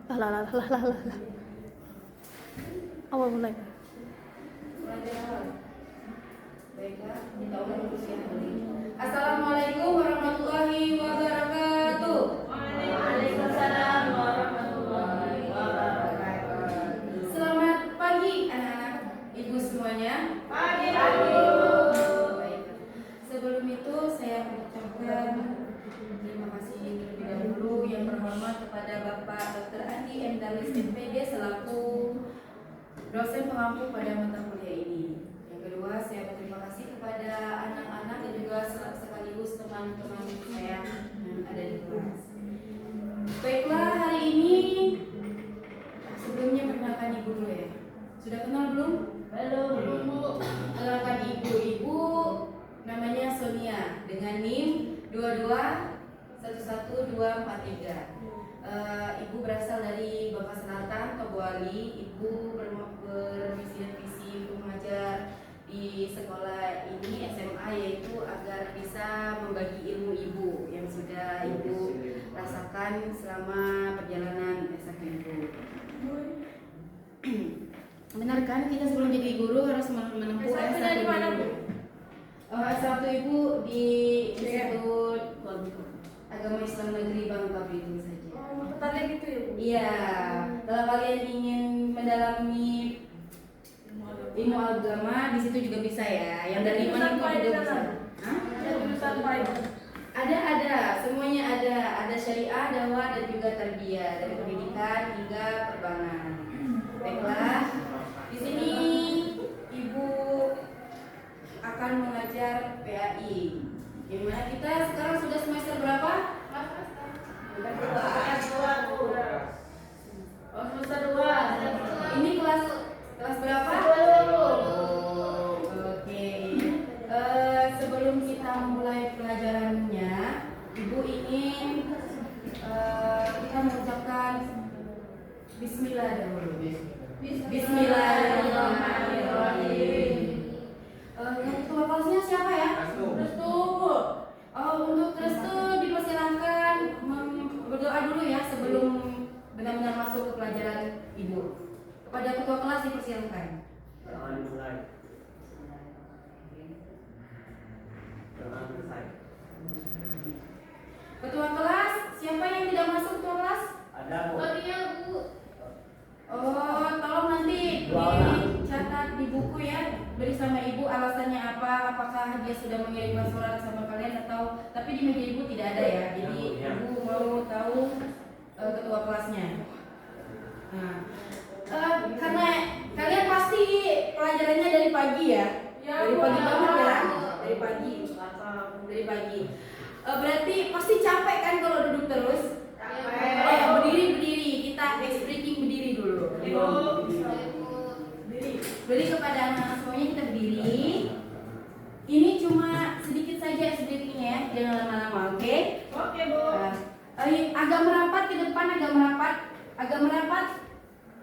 Lah. Awal mulai. Baiklah, kita ulang dulu siang hari. Assalamualaikum warahmatullahi wabarakatuh. Waalaikumsalam warahmatullahi wabarakatuh. Selamat pagi anak-anak, ibu semuanya. Pagi. Baik. Sebelum itu saya mengucapkan terima kasih terlebih dahulu yang terhormat kepada Bapak Dr. Andi Endalis MPD selaku dosen pengampu pada mata kuliah ini. Yang kedua, saya berterima kasih kepada anak-anak dan juga sekaligus teman-teman saya yang ada di kelas. Baiklah, hari ini sebelumnya perkenalkan ibu dulu ya. Sudah kenal belum? Belum, Bu. Kenalkan ibu namanya Sonia dengan NIM 2211243. Ibu berasal dari Bangka Selatan, Tobuali. Ibu bermisi untuk mengajar di sekolah ini SMA, yaitu agar bisa membagi ilmu ibu yang sudah ibu rasakan selama perjalanan S1 ibu. Benar kan, kita sebelum jadi guru harus menempuh S1 dulu. S1 ibu di Institut Agama Islam Negeri Bangka Belitung saja. Petanya gitu ya, Bu? Iya, kalau kalian ingin mendalami ilmu agama di situ juga bisa ya. Yang dari mana itu juga bisa. Hah? Jurusan apa? Ada, semuanya ada. Ada syariah, dakwah dan juga tarbiyah, dari pendidikan hingga perbankan. Baiklah, di sini ibu akan mengajar PAI. Gimana kita sekarang sudah semester berapa? Semester 2. Ini kelas berapa? Oke. Sebelum kita memulai pelajarannya, ibu ingin kita mengucapkan Bismillah dahulu. Bismillahirrahmanirrahim. Ketua kelasnya siapa ya? Restu. Untuk Restu dipersilakan berdoa dulu ya sebelum benar-benar masuk ke pelajaran ibu. Kepada ketua kelas dipersilakan. Jangan mulai. Jangan selesai. Ketua kelas, siapa yang tidak masuk ketua kelas? Ada Bu. Bu. Tolong nanti dicatat di buku ya, beri sama ibu alasannya apa, apakah dia sudah mengirimkan surat sama kalian atau tapi di meja ibu tidak ada ya, jadi ibu mau tahu ketua kelasnya. Nah, karena kalian pasti pelajarannya dari pagi ya, dari pagi banget ya, dari pagi. Berarti pasti capek kan kalau duduk terus? Berdiri, kita ice breaking berdiri dulu. Berdiri kepada anak-anak semuanya, kita berdiri. Ini cuma sedikit saja ice breakingnya ya, jangan lama-lama, oke? Oke, Bu. Agak merapat ke depan, agak merapat.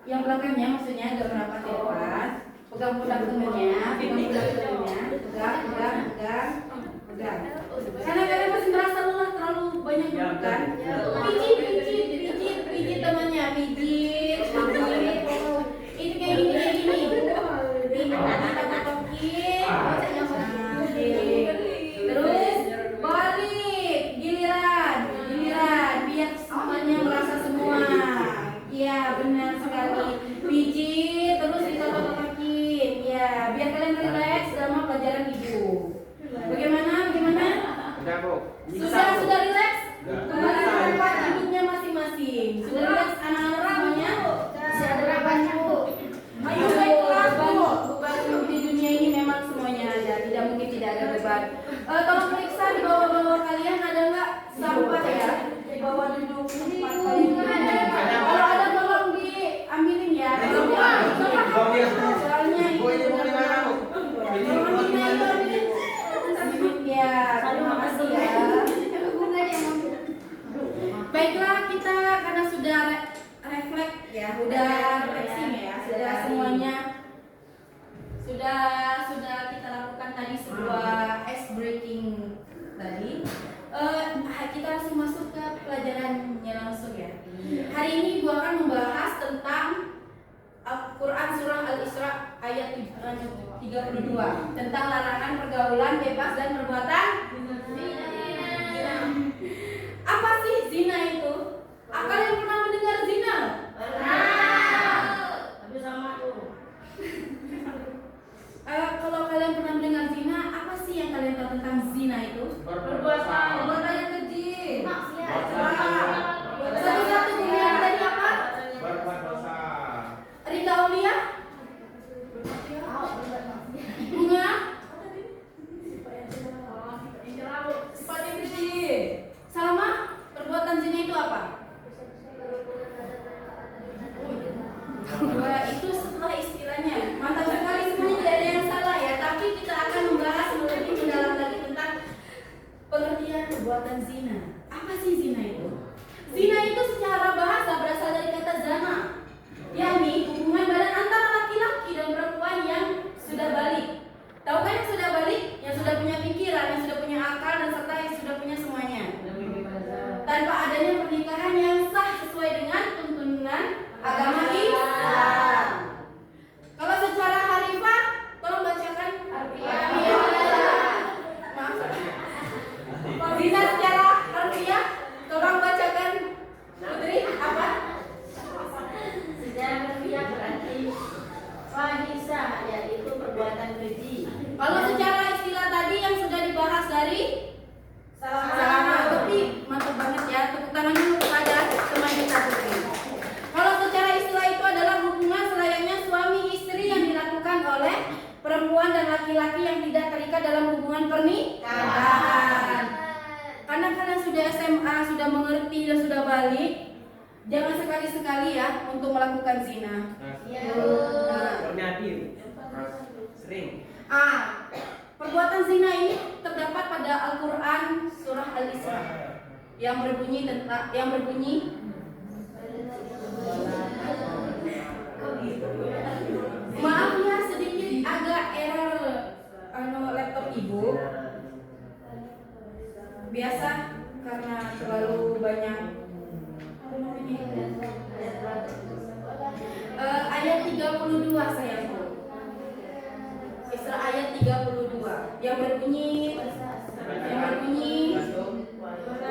Yang belakangnya maksudnya agak merapat ke depan. Pegang pundak temennya, pegang. Karena kalian masih merasa lelah terlalu banyak duduk kan? Pijit temannya, pijit. Ini kayak gini. Kita kotokin. Terus balik, giliran, biar semuanya merasa semua. Iya, benar sekali. Pijit, terus dikotok-kotokin. Ya, biar kalian relax dalam pelajaran ibu. Bagaimana? Udah Bu. Sudah relax? Kembali ke tempat duduknya masing-masing. Sudah relax anak-anak semuanya? Sudah berapa Bu? Ayo naik kelas Bu. Beban di dunia ini memang semuanya ada, tidak mungkin tidak ada beban. Tolong periksa di bawah-bawah kalian ada nggak sampah ya? Di bawah duduk tempat kalian. Kalau ada tolong diambilin ya. Soalnya Bu, ini mau dimana Bu? Ya, terima kasih ya. Baiklah, kita karena sudah refleks ya, sudah refreshing ya, sudah semuanya sudah kita lakukan tadi sebuah ice breaking tadi. Kita langsung masuk ke pelajarannya langsung ya. Hari ini Ibu akan membahas tentang Al-Quran Surah Al-Isra ayat 32 tentang larangan pergaulan bebas dan perbuatan zina. Apa sih zina itu? Kalian pernah mendengar zina? Tapi sama tuh. Kalau kalian pernah mendengar zina, apa sih yang kalian tahu tentang zina itu? Perbuatan yang keji. Satu-satu kemudian tadi apa? Berbuat dosa. Rida Aulia? Bunga? Sifat yang keji. Salma, perbuatan zina itu apa? Wah, itu setelah istilahnya. Mantap sekali, semuanya tidak ada yang salah ya. Tapi kita akan membahas lebih mendalam lagi tentang pengertian perbuatan zina. Apa sih zina itu? Zina itu secara bahasa berasal dari kata zana, yakni hubungan badan antara laki-laki dan perempuan yang sudah balik. Tahu kan yang sudah balik? Yang sudah punya pikiran, yang sudah punya akal, dan serta yang sudah punya semuanya. Tanpa adanya pernikahan yang sah sesuai dengan tuntunan agama Islam. Kalau secara harifah, tolong bacakan harfiah. Maaf. Zina secara harfiah, tolong bacakan. Putri, apa? Sejarah harfiah berarti fahisah, yaitu perbuatan keji. Kalau secara istilah tadi yang sudah dibahas dari Salama, tapi mantap banget ya. Tepuk tangan dulu kepada teman kita Putri. Kalau secara istilah itu adalah hubungan selayaknya suami istri yang dilakukan oleh perempuan dan laki-laki yang tidak terikat dalam hubungan pernikahan. Karena kalian sudah SMA, sudah mengerti dan sudah balik, jangan sekali-sekali ya untuk melakukan zina. Ternyata sering. Perbuatan zina ini terdapat pada Al-Quran Surah Al-Isra yang berbunyi maaf ya, sedikit agak error laptop ibu. Biasa karena terlalu banyak ayat 32 sayangku. Isra ayat 32 yang berbunyi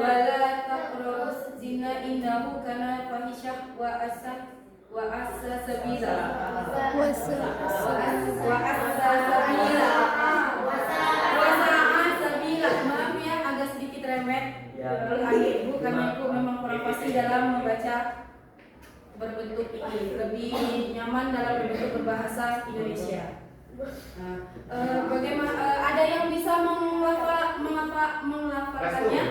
wala taqrabuz zina innahu kana fahisyah wa asa sabila. Maaf ya, agak sedikit remet ibu karena ibu memang kurang fasih dalam membaca berbentuk ini, lebih nyaman dalam berbentuk berbahasa Indonesia. Bagaimana ada yang bisa menghafalkannya?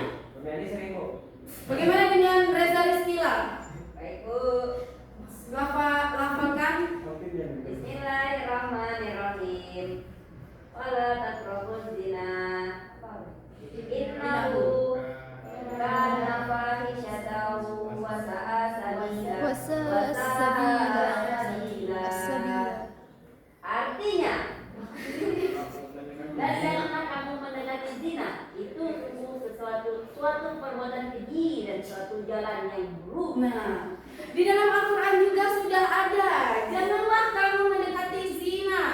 Bagaimana dengan Reza Rizkila? Baik Bu. Lafalkan. Bismillahirrahmanirrahim. Wala taqrabuz zina. Innahu kana fahisyatan wa sa'a sabila. Artinya, dan janganlah kamu mendekati zina. Itu sungguh suatu perbuatan keji dan suatu jalan yang buruk. Nah, di dalam Al-Quran juga sudah ada, janganlah kamu mendekati zina.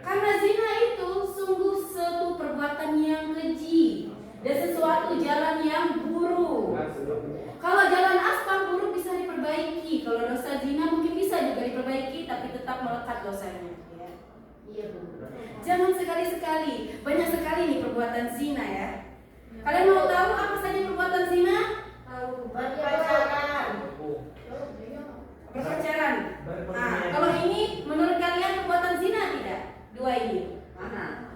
Karena zina itu sungguh suatu perbuatan yang keji dan sesuatu jalan yang buruk. Kalau jalan aspal buruk bisa diperbaiki, kalau dosa zina mungkin bisa juga diperbaiki, tapi tetap melekat dosanya. Iya Bu. Jangan sekali-sekali, banyak sekali nih perbuatan zina ya. Kalian mau tahu apa saja perbuatan zina? Berpacaran. Nah, kalau ini menurut kalian perbuatan zina tidak? Dua ini. Mana?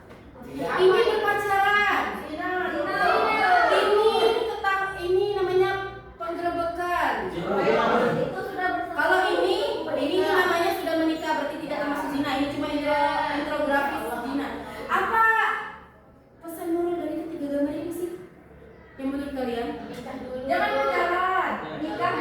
Ini berpacaran. Ini namanya penggerebekan. Itu sudah Kalau ini namanya sudah menikah, berarti tidak termasuk zina. Ini cuma intrografis zina. Apa pesan moral dari ketiga gambar ini sih? Yang menurut kalian? Jangan pacaran, nikah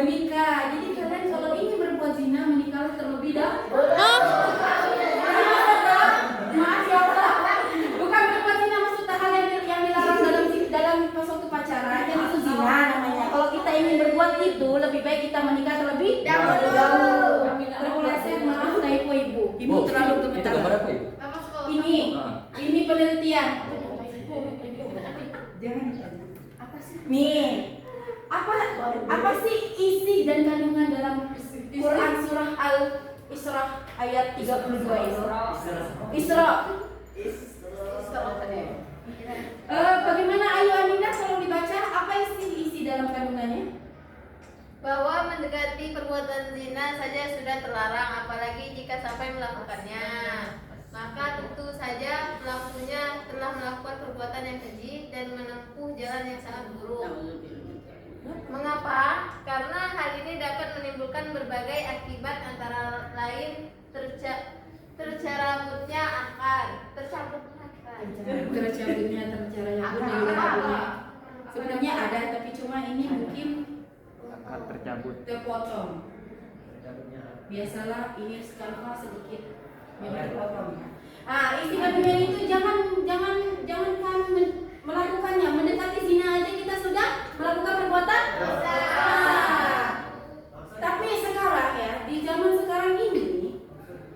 menikah. Jadi kalian kalau ingin berbuat zina, menikah terlebih dahulu. Maaf ya Allah. Bukan berbuat zina maksud hal yang dilarang dalam suatu pacaran, yang itu zina namanya. Kalau kita ingin berbuat itu, lebih baik kita menikah terlebih dahulu. Terpeleset, maaf typo ibu. Ibu terlalu Itu gemetar. gambar apa itu? Ini penelitian. Jangan apa sih? Nih, apa sih isi dan kandungan dalam Quran surah Al-Isra ayat 32 itu? Isra. Bagaimana Ayu Aminah kalau dibaca apa isi dalam kandungannya? Bahwa mendekati perbuatan zina saja sudah terlarang, apalagi jika sampai melakukannya. Maka tentu saja pelakunya telah melakukan perbuatan yang keji dan menempuh jalan yang sangat buruk. Mengapa? Karena hal ini dapat menimbulkan berbagai akibat, antara lain tercarabutnya akal. Tercabutnya sebenarnya ada, tapi cuma ini mungkin Tercabut. terpotong. Biasalah ini skala sedikit yang terpotong. Isi kandungan itu jangankan melakukannya, mendekati zina aja kita sudah melakukan perbuatan. Tapi sekarang ya, di zaman sekarang ini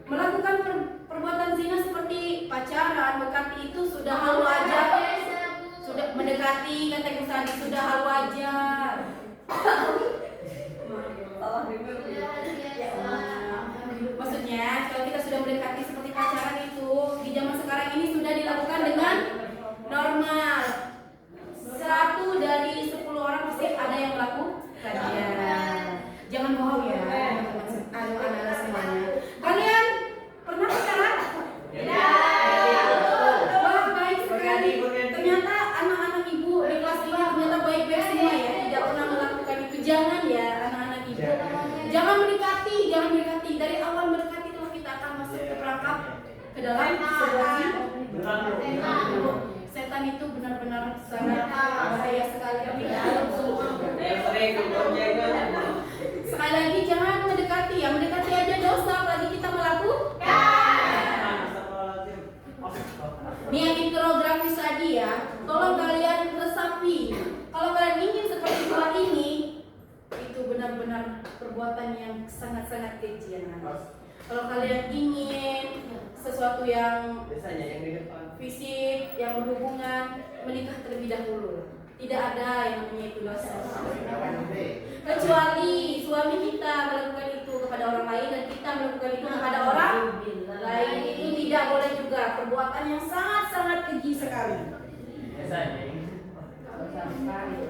melakukan perbuatan zina seperti pacaran, mendekati itu sudah hal wajar. Sudah mendekati, kata Gus sudah hal wajar. Maksudnya kalau kita sudah mendekati seperti pacaran itu di zaman sekarang ini sudah dilakukan dengan normal. 1 dari 10 orang pasti ada yang melakukannya. Jangan bohong ya anak-anak semuanya. Kalian pernah pacaran? Wah, baik sekali. Ternyata anak-anak ibu di kelas ini ternyata baik-baik semua ya, tidak pernah melakukan itu. Jangan ya anak-anak ibu. Jangan mendekati. Dari awal mendekati telah kita akan masuk ke perangkap ke dalam sebuah zina. Setan itu benar-benar sangat bahaya sekali. Sekali lagi jangan mendekati ya, mendekati aja dosa, apalagi kita melakukan. Ini yang intrografis tadi ya, tolong kalian resapi. Kalau kalian ingin seperti buah ini, itu benar-benar perbuatan yang sangat-sangat keji anak-anak. Kalau kalian ingin sesuatu yang fisik, yang berhubungan, menikah terlebih dahulu. Tidak ada yang namanya itu dosa. Kecuali suami kita melakukan itu kepada orang lain dan kita melakukan itu kepada orang lain, itu tidak boleh juga. Perbuatan yang sangat-sangat keji sekali.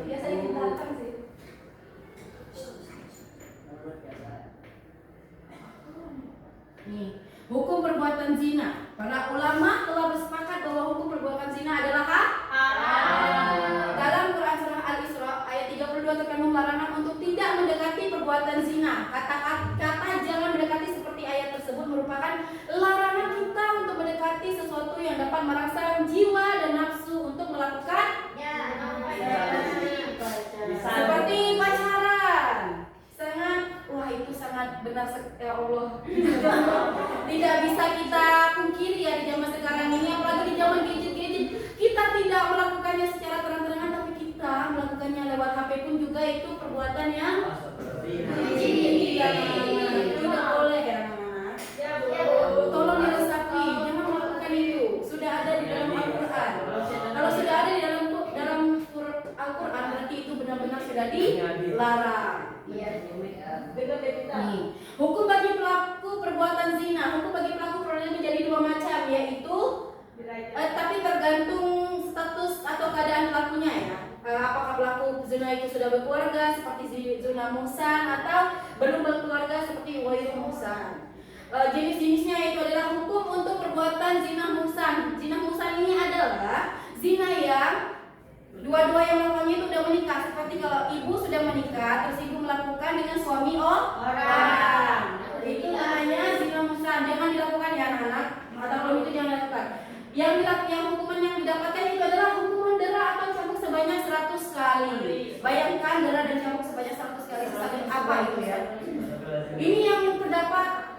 Biasanya kita lakukan sih. Nih, hukum perbuatan zina. Para ulama telah bersepakat bahwa hukum perbuatan zina adalah haram. Dalam Quran surah Al-Isra ayat 32 terkandung larangan untuk tidak mendekati perbuatan zina. Kata jangan mendekati seperti ayat tersebut merupakan larangan kita untuk mendekati sesuatu yang dapat merangsang jiwa dan nafsu untuk melakukannya. Seperti pacaran. Wah itu sangat benar ya Allah. Tidak bisa kita pungkiri ya di zaman sekarang ini, apalagi di zaman gadget-gadget. Kita tidak melakukannya secara terang-terangan, tapi kita melakukannya lewat HP pun juga itu perbuatan yang tidak boleh ya anak-anak. Tolong diresapi, jangan melakukan itu. Sudah ada di dalam Al-Quran. Kalau sudah ada di dalam Al-Quran berarti itu benar-benar sudah dilarang. Nih, hukum bagi pelaku perbuatan zina, hukum bagi pelaku perbuatan menjadi 2 macam, yaitu tapi tergantung status atau keadaan pelakunya ya. Apakah pelaku zina itu sudah berkeluarga seperti zina muhsan atau belum berkeluarga seperti ghairu muhsan. Jenis-jenisnya itu adalah hukum untuk perbuatan zina muhsan. Zina muhsan ini adalah zina yang dua-dua yang melakukannya itu sudah menikah. Seperti kalau ibu sudah menikah, terus ibu melakukan dengan suami orang. Itu namanya zina muhsan. Jangan dilakukan ya anak-anak. Atau kalau itu jangan dilakukan. Yang hukuman yang didapatkan itu adalah hukuman dera atau cambuk sebanyak 100 kali. Bayangkan dera dan cambuk sebanyak 100 kali. Sangat apa itu ya? Ini yang terdapat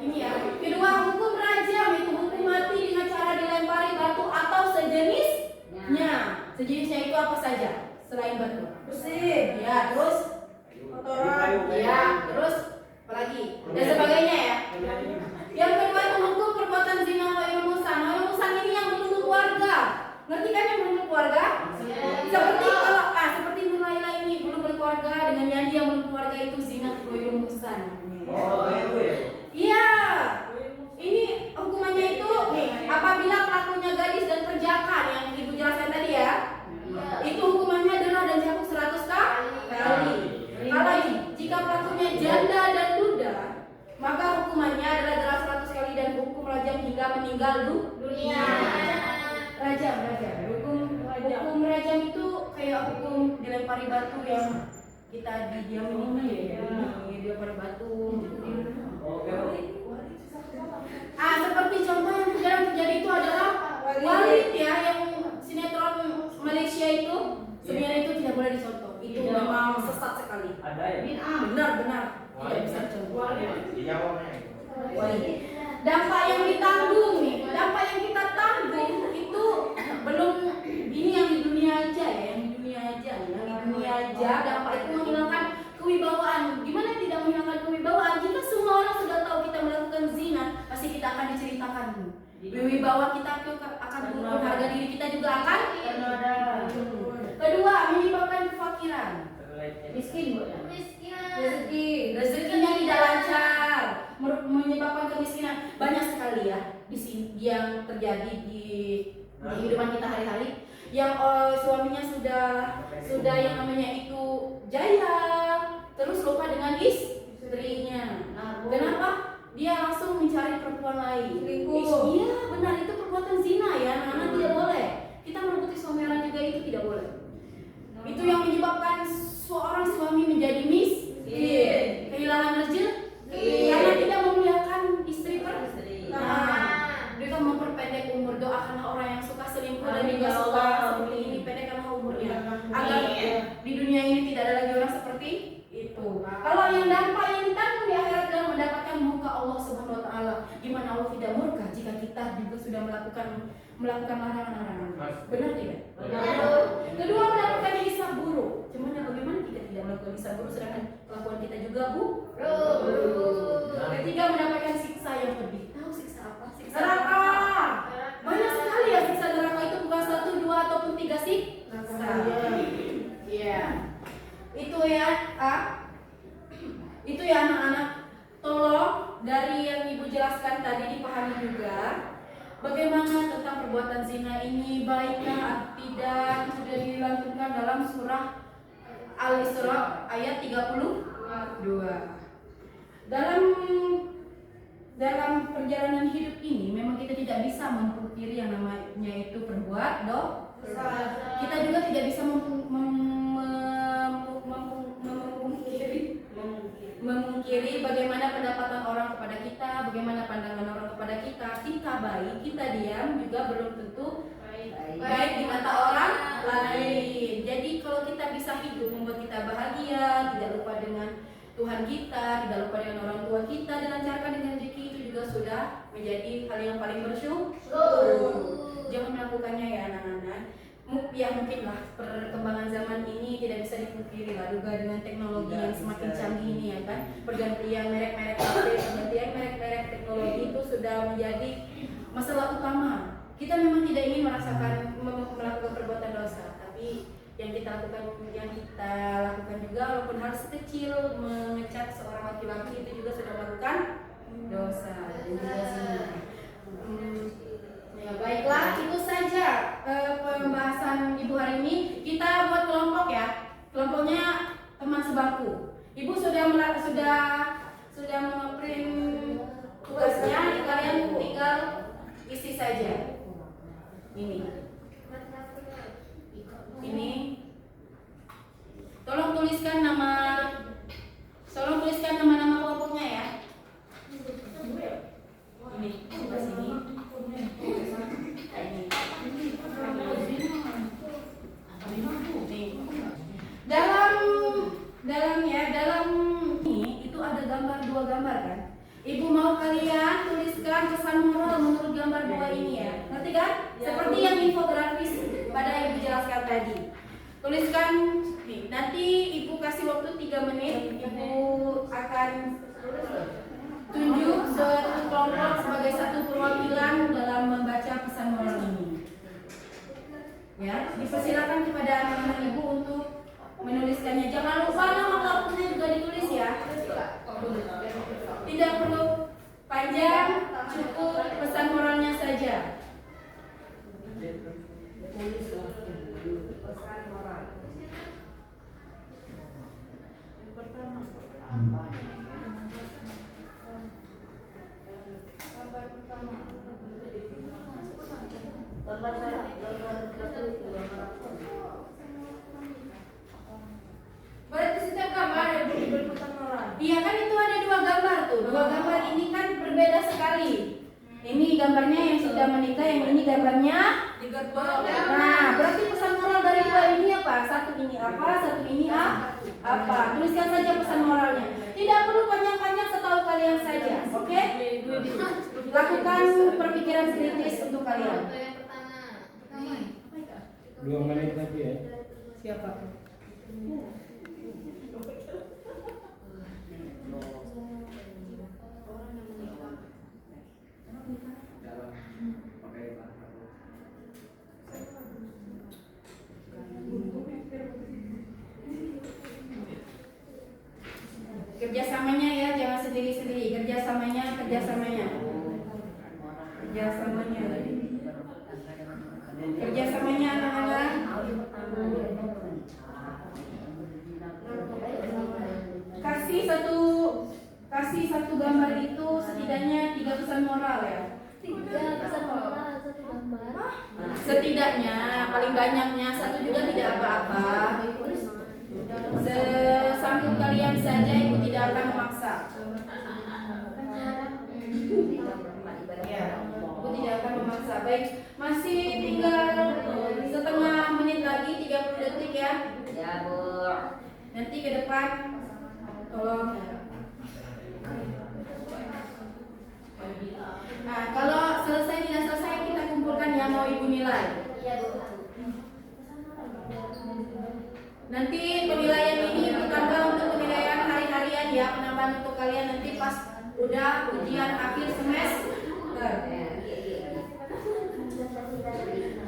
ini ya. Kedua, hukum rajam itu hukum mati dengan cara dilempari batu atau sejenisnya. Sejenisnya itu apa saja selain batu? Besi. Ya, terus kotoran. Ya, terus apalagi dan sebagainya ya. Yang kedua itu hukum perbuatan zina wa ilmusan. Wa ilmusan ini yang membunuh keluarga. Ngerti kan yang membunuh keluarga? Seperti kalau seperti Nuraila ini bunuh keluarga dengan Yandi yang bunuh keluarga itu zina wa ilmusan. Oh, itu ya. Iya. Ini hukumannya itu nih, apabila pelakunya gadis dan perjaka yang Ibu jelaskan tadi ya. Itu hukumannya adalah dan cambuk 100 kali. Kalau jika pelakunya janda dan duda, maka hukumannya adalah adalah 100 kali dan hukum rajam hingga meninggal dunia. Rajam. Hukum rajam itu kayak hukum dilempari batu yang kita didiamin ini ya. Dilempari batu. Seperti contoh yang terjadi itu adalah Walid ya, yang sinetron Malaysia itu sebenarnya itu tidak boleh dicontoh. Itu memang sesat sekali. Ada ya? Benar tidak bisa dicontoh. Di Jawa Walid. Dampak yang ditanggung nih, dampak yang kita tanggung itu belum ini yang di dunia aja ya, yang di dunia aja dampak itu menghilangkan kewibawaan. Gimana tidak menghilangkan kewibawaan? Jika semua orang sudah tahu kita melakukan zina, pasti kita akan diceritakan. Wibawa kita akan turun, harga diri kita juga akan. Kedua, menyebabkan kefakiran. Miskin, rezekinya tidak lancar, menyebabkan kemiskinan. Banyak sekali ya di sini yang terjadi di kehidupan kita hari-hari. Yang suaminya sudah yang namanya itu jaya, terus lupa dengan istrinya. Kenapa? Dia langsung mencari perempuan lain. Iya, benar, itu perbuatan zina ya. Anak tidak boleh. Kita merebut suami orang juga itu tidak boleh. Itu yang menyebabkan seorang suami menjadi miskin, kehilangan rezeki karena tidak memuliakan istri mereka memperpendek umur. Doakanlah orang yang suka selingkuh dan juga suka seperti ini, pendekkanlah umurnya agar di dunia ini tidak ada lagi orang seperti itu. Kalau yang dampak yang ditanggung di akhirat adalah mendapatkan muka Allah Subhanahu wa taala. Gimana Allah tidak murka jika kita juga sudah melakukan larangan-larangan? Benar tidak? Benar. Kedua, mendapatkan hisab buruk. Cuman bagaimana kita tidak melakukan hisab buruk sedangkan kelakuan kita juga buruk? Ketiga, mendapatkan siksa yang pedih. Tahu siksa apa? Siksa neraka. Banyak sekali ya siksa neraka itu, bukan 1, 2 ataupun 3 siksa. Iya. Itu ya, itu ya anak-anak, tolong dari yang Ibu jelaskan tadi dipahami juga bagaimana tentang perbuatan zina ini, baikkah atau tidak. Sudah dilantunkan dalam surah Al-Isra ayat 32. Dalam perjalanan hidup ini memang kita tidak bisa memungkiri yang namanya itu berbuat dosa. Kita juga tidak bisa memungkiri bagaimana pendapatan orang kepada kita, bagaimana pandangan orang kepada kita. Kita baik, kita diam juga belum tentu baik di mata orang lain. Jadi kalau kita bisa hidup membuat kita bahagia, tidak lupa dengan Tuhan kita, tidak lupa dengan orang tua kita, dilancarkan dengan rezeki, itu juga sudah menjadi hal yang paling bersyukur. Jangan melakukannya ya anak-anak. Ya mungkinlah perkembangan zaman ini tidak bisa dipungkiri lah, juga dengan teknologi yang semakin canggih ini ya kan, pergantian merek-merek HP, pergantian merek-merek teknologi itu sudah menjadi masalah utama. Kita memang tidak ingin melakukan perbuatan dosa, tapi yang kita lakukan juga walaupun hal sekecil mengecat seorang laki-laki itu juga sudah melakukan dosa dan juga zina. Ya baiklah, itu saja pembahasan Ibu hari ini. Kita buat kelompok ya, kelompoknya teman sebangku. Ibu sudah nge-print tugasnya, kalian tinggal isi saja. Ini tolong tuliskan nama kelompoknya ya. Ini tugas ini. Dalam gambar kan? Ibu mau kalian tuliskan pesan moral menurut gambar 2 ini ya. Ngerti kan? Seperti yang infografis pada Ibu jelaskan tadi. Tuliskan nih, nanti Ibu kasih waktu 3 menit. Ibu akan tunjuk suatu kelompok sebagai satu perwakilan dalam membaca pesan moral ini. Ya, dipersilakan kepada anak-anak Ibu untuk menuliskannya. Jangan lupa nama pelakunya juga ditulis ya. Tidak perlu panjang, cukup pesan moralnya saja. Berarti setiap gambar ada berpesan moral. Iya kan itu ada 2 gambar tuh. 2 gambar ini kan berbeda sekali. Ini gambarnya yang sudah menikah, yang ini gambarnya. Nah, berarti pesan moral dari 2 ini apa? Satu ini apa? Satu ini apa? Tuliskan saja pesan moralnya. Tidak perlu panjang-panjang, setahu kalian saja. Oke? Lakukan perpikiran kritis untuk kalian. Contoh yang pertama. 2 menit lagi ya. Siapa? Kerjasamanya ya, jangan sendiri-sendiri. Kerjasamanya. Kerjasamanya anak-anak. Kasih satu gambar itu setidaknya 3 pesan moral ya. 3 pesan moral, 1 gambar. Setidaknya, paling banyaknya 1 juga tidak apa-apa. Sesanggup kalian saja, Ibu tidak akan memaksa. Ya, Ibu tidak akan memaksa. Baik, masih tinggal setengah menit lagi, 30 detik ya. Ya, Bu. Nanti ke depan tolong. Nah, kalau selesai tidak selesai kita kumpulkan yang mau Ibu nilai. Iya, Bu. Nanti penilaian ini ditambah untuk penilaian hari-harian ya, penambahan untuk kalian nanti pas udah ujian akhir semester.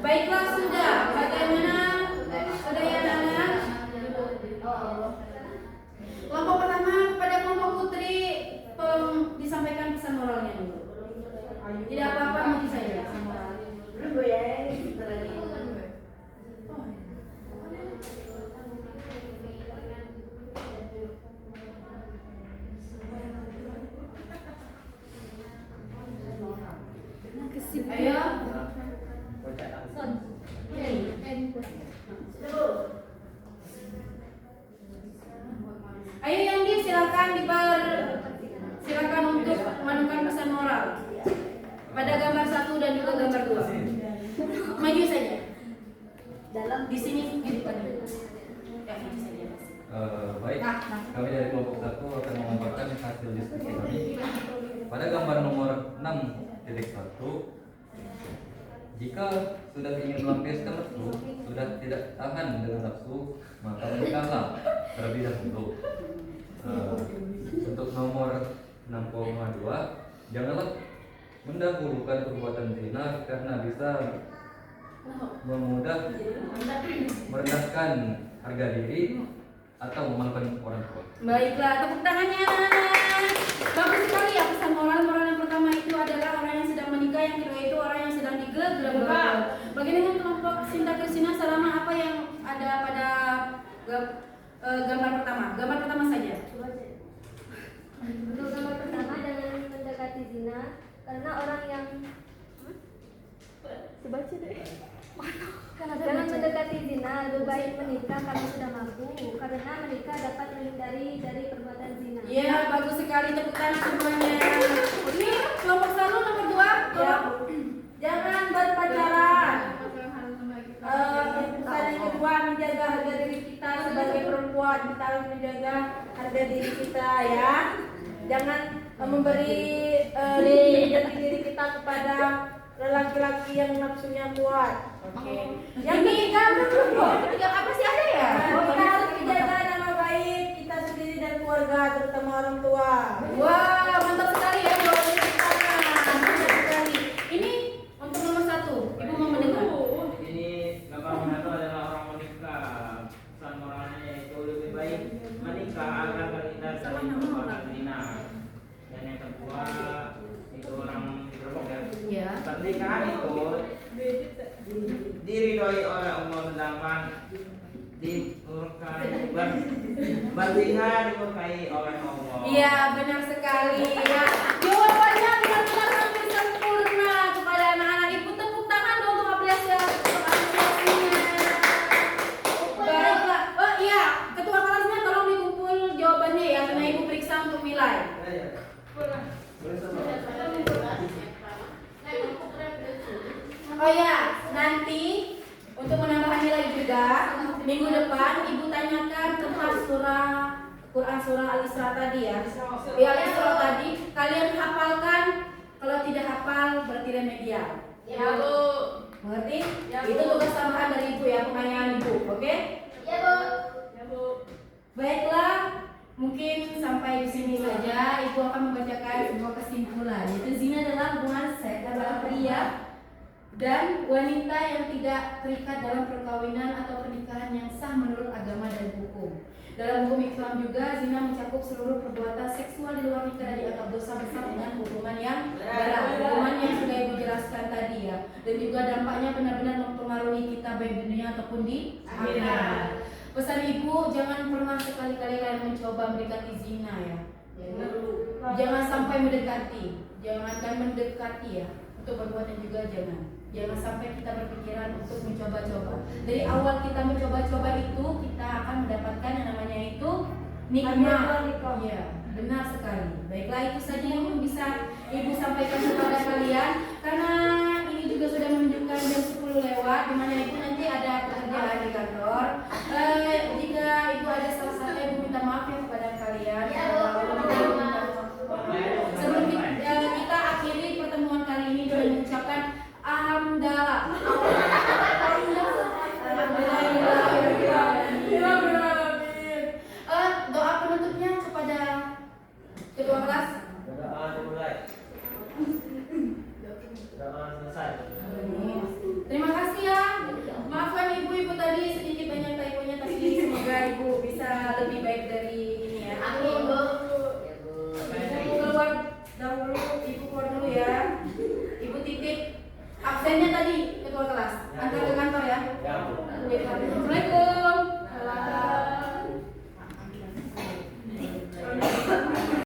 Baiklah sudah, bagaimana sudah ya anak? Kelompok pertama kepada kelompok putri disampaikan pesan moralnya dulu. Tidak apa-apa mungkin saja. Belum, Bu ya. Sebentar lagi. Ayo. Ayo yang di silakan untuk menemukan pesan moral pada gambar 1 dan juga gambar 2. Maju saja. Dalam Di sini di depan. Ya, maju saja. Baik, kami dari kelompok 1 akan memaparkan hasil diskusi kami. Pada gambar nomor 6.1, jika sudah ingin melampiaskan nafsu, sudah tidak tahan dengan nafsu, maka menikahlah terlebih dahulu. Untuk nomor 6,2, janganlah mendahulukan perbuatan zina karena bisa merendahkan harga diri atau memalukan orang tua. Baiklah, tepuk tangannya anak-anak. Bagus sekali ya pesan moral. Moral yang pertama itu adalah orang yang sedang menikah, yang kedua itu orang yang sedang digelar. Bagaimana dengan kelompok Sinta Kristina selama apa yang ada pada gambar pertama? Gambar pertama saja. Untuk gambar pertama, jangan mendekati zina karena orang yang Dibaca deh. jangan mendekati zina, lebih baik menikah kalau sudah mampu karena menikah dapat menghindari dari perbuatan zina. Ya, bagus sekali, tepuk tangan semuanya. Ini kelompok 1 nomor 2. Jangan berpacaran. Pesan yang kedua, menjaga harga diri kita sebagai perempuan. Kita harus menjaga harga diri kita ya. jangan memberi jati diri kita kepada laki-laki yang nafsunya kuat. Oke. Yang ketiga belum kok. Ketiga apa sih ada ya? Kita harus menjaga nama baik kita sendiri dan keluarga, terutama orang tua. Wah, mantap sekali ya jawabannya kita. Mantap sekali. Ini untuk nomor 1. Ibu mau mendengar? Ini gambar satu adalah orang menikah. Pesan moralnya itu lebih baik menikah agar terhindar dari perbuatan zina. Dan yang kedua itu orang digerebek ya. Ya. Pernikahan itu diridhoi oleh Allah sedangkan berzina dimurkai oleh Allah. Iya, benar sekali. Ya, jawabannya benar-benar hampir sempurna kepada anak-anak. Ibu tepuk tangan dong untuk apresiasinya. Baiklah. Oh iya, ketua kelasnya tolong dikumpul jawabannya ya, karena ibu periksa untuk nilai. Oh ya, nanti untuk menambah nilai juga minggu depan ibu tanyakan tentang surah Quran surah Al-Isra tadi ya. Ya Al-Isra tadi kalian hafalkan, kalau tidak hafal berarti remedial. Ya, Bu. Mengerti? Ya, Bu. Itu tugas tambahan dari ibu ya, pengayaan ibu, oke? Ya, Bu. Baiklah, mungkin sampai di sini saja. Ibu akan membacakan sebuah kesimpulan, yaitu zina adalah hubungan seks antara pria dan wanita yang tidak terikat dalam perkawinan atau pernikahan yang sah menurut agama dan hukum. Dalam hukum Islam juga, zina mencakup seluruh perbuatan seksual di luar nikah dan dianggap dosa besar dengan hukuman yang berat. Hukuman yang sudah ibu jelaskan tadi ya. Dan juga dampaknya benar-benar mempengaruhi kita baik di dunia ataupun di akhirat. Pesan ibu, jangan pernah sekali-kali kalian mencoba mendekati zina ya. Jangan sampai mendekati, jangankan mendekati ya. Untuk perbuatan juga jangan sampai kita berpikiran untuk mencoba-coba. Dari awal kita mencoba-coba itu kita akan mendapatkan yang namanya itu nikmat. Iya, benar sekali. Baiklah, itu saja yang bisa ibu sampaikan kepada kalian. Karena ini juga sudah menunjukkan jam 10 lewat, dimana ibu nanti ada pekerjaan di kantor. Jika ibu ada salah satu, ibu minta maaf ya kepada kalian. Sebelum kita akhiri pertemuan kali ini dengan mengucapkan alhamdulillah. Doa penutupnya kepada ketua kelas. Doa dimulai. Doa selesai.